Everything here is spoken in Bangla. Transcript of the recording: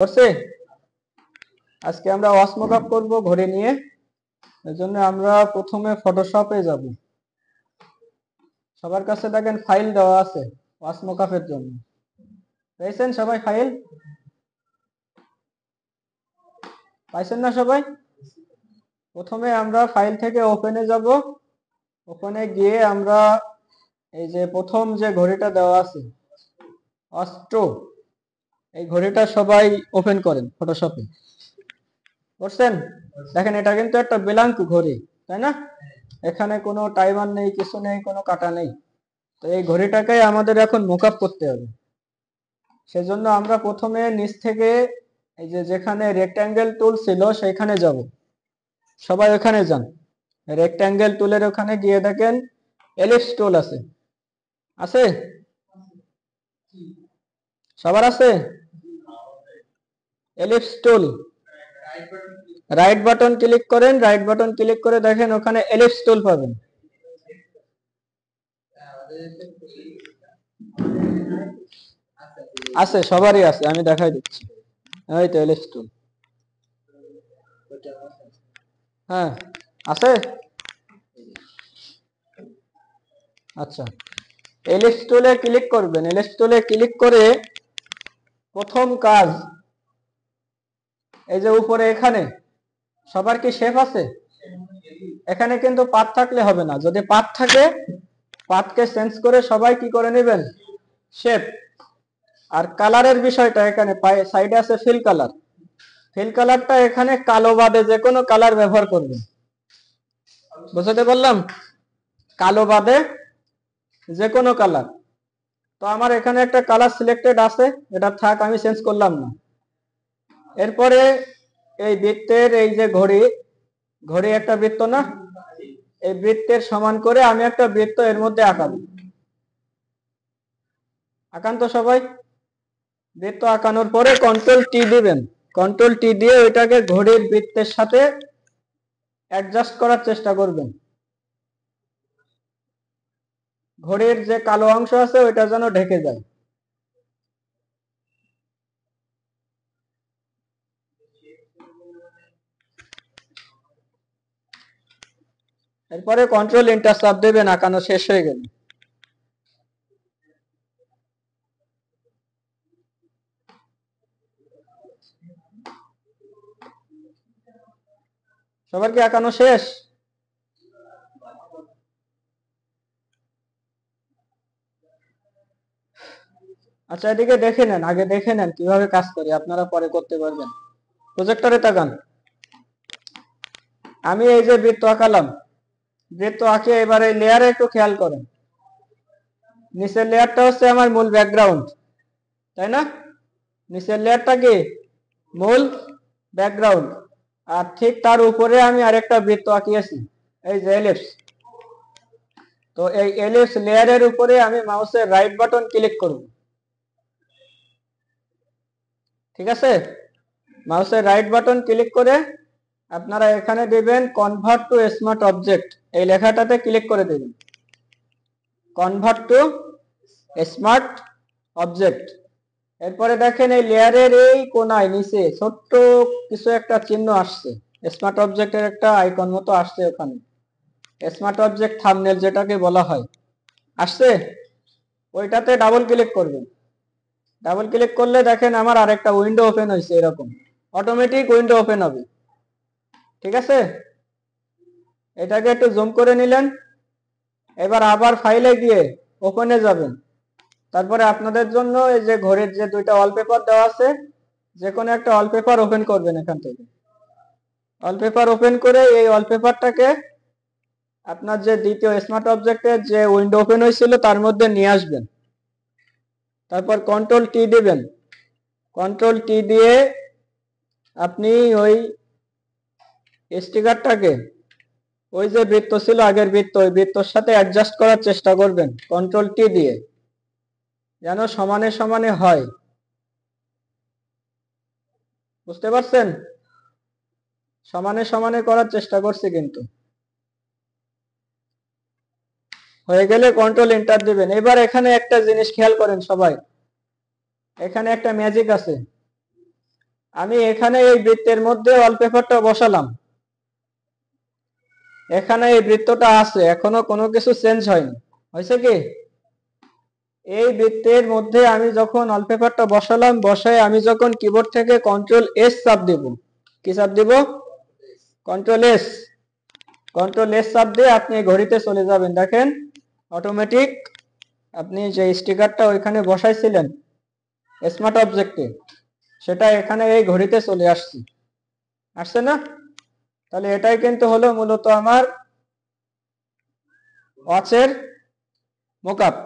করছে। আজকে আমরা ওয়াসমোকআপ করব ঘড়ি নিয়ে। এজন্য আমরা প্রথমে ফটোশপে যাব। সবার কাছে দেখেন ফাইল দেওয়া আছে ওয়াসমোকআপের জন্য। পেয়েছেন সবাই ফাইল? পাইছেন না সবাই? প্রথমে আমরা ফাইল থেকে ওপেনে যাব। ওপেনে গিয়ে আমরা এই যে প্রথম যে ঘড়িটা দেওয়া আছে অস্ট্রো, এই ঘড়িটা সবাই ওপেন করেন ফটোশপে। করছেন? দেখেন এটা কিন্তু একটা ব্ল্যাঙ্ক ঘড়ি, তাই না? এখানে কোনো টাইমার নেই, কিছু নেই, কোনো কাটা নেই। তো এই ঘড়িটাকে আমাদের এখন মোকআপ করতে হবে। সেজন্য আমরা প্রথমে নিচ থেকে এই যে যেখানে রেক্ট্যাঙ্গেল টুল ছিল সেইখানে যাব। সবাই ওখানে যান। রেক্ট্যাঙ্গেল টুলের ওখানে গিয়ে দেখেন এলিপস টুল আছে। আছে? সবার আছে? এলিপস টুল, রাইট বাটন ক্লিক করেন। রাইট বাটন ক্লিক করে দেখেন ওখানে এলিপস টুল পাবেন। আছে, সবারই আছে, আমি দেখাই দিচ্ছি। এই তো এলিপস টুল। হ্যাঁ আছে। আচ্ছা, এলিপস টুলে ক্লিক করবেন। এলিপস টুলে ক্লিক করে প্রথম কাজ এই যে উপরে এখানে সবার কি শেপ আছে? এখানে কিন্তু পাত থাকলে হবে না। যদি পাত থাকে পাতকে চেঞ্জ করে সবাই কি করে নেবেন? শেপ। আর কালারের বিষয়টা এখানে সাইডে আছে ফিল কালার। ফিল কালারটা এখানে কালো বাদে যে কোনো কালার ব্যবহার করবেন। বুঝতে পারলাম? কালো বাদে যে কোনো কালার। তো আমার এখানে একটা কালার সিলেক্টেড আছে, এটা থাক, আমি চেঞ্জ করলাম না। এরপরে এই বৃত্তের এই যে ঘড়ি, ঘড়ি একটা বৃত্ত না, এই বৃত্তের সমান করে আমি একটা বৃত্ত এর মধ্যে আঁকাবো। আঁকান তো সবাই। বৃত্ত আঁকানোর পরে কন্ট্রোল টি দিবেন। কন্ট্রোল টি দিয়ে ওইটাকে ঘড়ির বৃত্তের সাথে অ্যাডজাস্ট করার চেষ্টা করবেন। ঘড়ির যে কালো অংশ আছে ওইটা যেন ঢেকে যায়। এরপরে কন্ট্রোল এন্টার চাপ দেবেন, আঁকানো শেষ হয়ে গেল। সবার কি আঁকানো শেষ? আচ্ছা, এদিকে দেখে নেন, আগে দেখে নেন কিভাবে কাজ করি, আপনারা পরে করতে পারবেন। প্রজেক্টরে তাকান। আমি এই যে বৃত্ত আঁকালাম, বৃত্ত আঁকে এবার এই লেয়ারে একটু খেয়াল করেন। নিচের লেয়ারটা হচ্ছে আমার মূল ব্যাকগ্রাউন্ড, তাই না? নিচের লেয়ারটা কি মূল ব্যাকগ্রাউন্ড। আর ঠিক তার উপরে আমি আরেকটা বৃত্ত আঁকিয়েছি, এই যে এলিপস। তো এই এলিপস লেয়ারের উপরে আমি মাউসের রাইট বাটন ক্লিক করব। ঠিক আছে? মাউসের রাইট বাটন ক্লিক করে আপনারা এখানে দিবেন কনভার্ট টু স্মার্ট অবজেক্ট, এই লেখাটাতে ক্লিক করে দেবেন। Convert to smart object. এরপরে দেখেন এই লেয়ারের এই কোনায় নিচে ছোট্ট কিছু একটা চিহ্ন আসছে, স্মার্ট অবজেক্টের একটা আইকন মতো আসছে ওখানে, স্মার্ট অবজেক্ট থাম্বনেল যেটাকে বলা হয়, আসছে। ওইটাতে ডাবল ক্লিক করবেন। ডাবল ক্লিক করলে দেখেন আমার আরেকটা উইন্ডো ওপেন হয়েছে, এরকম অটোমেটিক উইন্ডো ওপেন হবে। ঠিক আছে? এটাকে একটু জুম করে নিলেন। এবার আবার ফাইলে গিয়ে ওপেনে যাবেন। তারপরে আপনাদের জন্য এই যে ঘড়ির যে দুইটা ওয়ালপেপার দেওয়া আছে, যে কোনো একটা ওয়ালপেপার ওপেন করবেন এখান থেকে। ওয়ালপেপার ওপেন করে এই ওয়ালপেপারটাকে আপনার যে দ্বিতীয় স্মার্ট অবজেক্টের যে উইন্ডো ওপেন হয়েছিল তার মধ্যে নিয়ে আসবেন। তারপর কন্ট্রোল টি দিবেন। কন্ট্রোল টি দিয়ে আপনি ওই স্টিকারটাকে, ওই যে বৃত্ত ছিল আগের বৃত্ত, ওই বৃত্তর সাথে অ্যাডজাস্ট করার চেষ্টা করবেন কন্ট্রোল টি দিয়ে, যেন সমানে সমানে হয়। বুঝতে পারছেন? সমানে সমানে করার চেষ্টা করছি কিন্তু। হয়ে গেলে কন্ট্রোল এন্টার দিবেন। এবার এখানে একটা জিনিস খেয়াল করেন সবাই, এখানে একটা ম্যাজিক আছে। আমি এখানে এই বৃত্তের মধ্যে ওয়ালপেপারটা বসালাম, এখানে এই বৃত্তটা আছে, এখনো কোনো কিছু চেঞ্জ হয়নি, হয়েছে কি? এই বৃত্তের মধ্যে আমি যখন ওয়ালপেপারটা বসালাম, বসায় আমি যখন কিবোর্ড থেকে কন্ট্রোল এস চাপ দেব, কি চাপ দেব? Control S. কন্ট্রোল এস চাপ দিয়ে আপনি ঘড়িতে চলে যাবেন, দেখেন অটোমেটিক আপনি যে স্টিকারটা ওইখানে বসাইছিলেন স্মার্ট অবজেক্টে, সেটা এখানে এই ঘড়িতে চলে আসছে না? তাহলে এটাই কিন্তু হলো মূলত আমার ওয়াচের মোকআপ।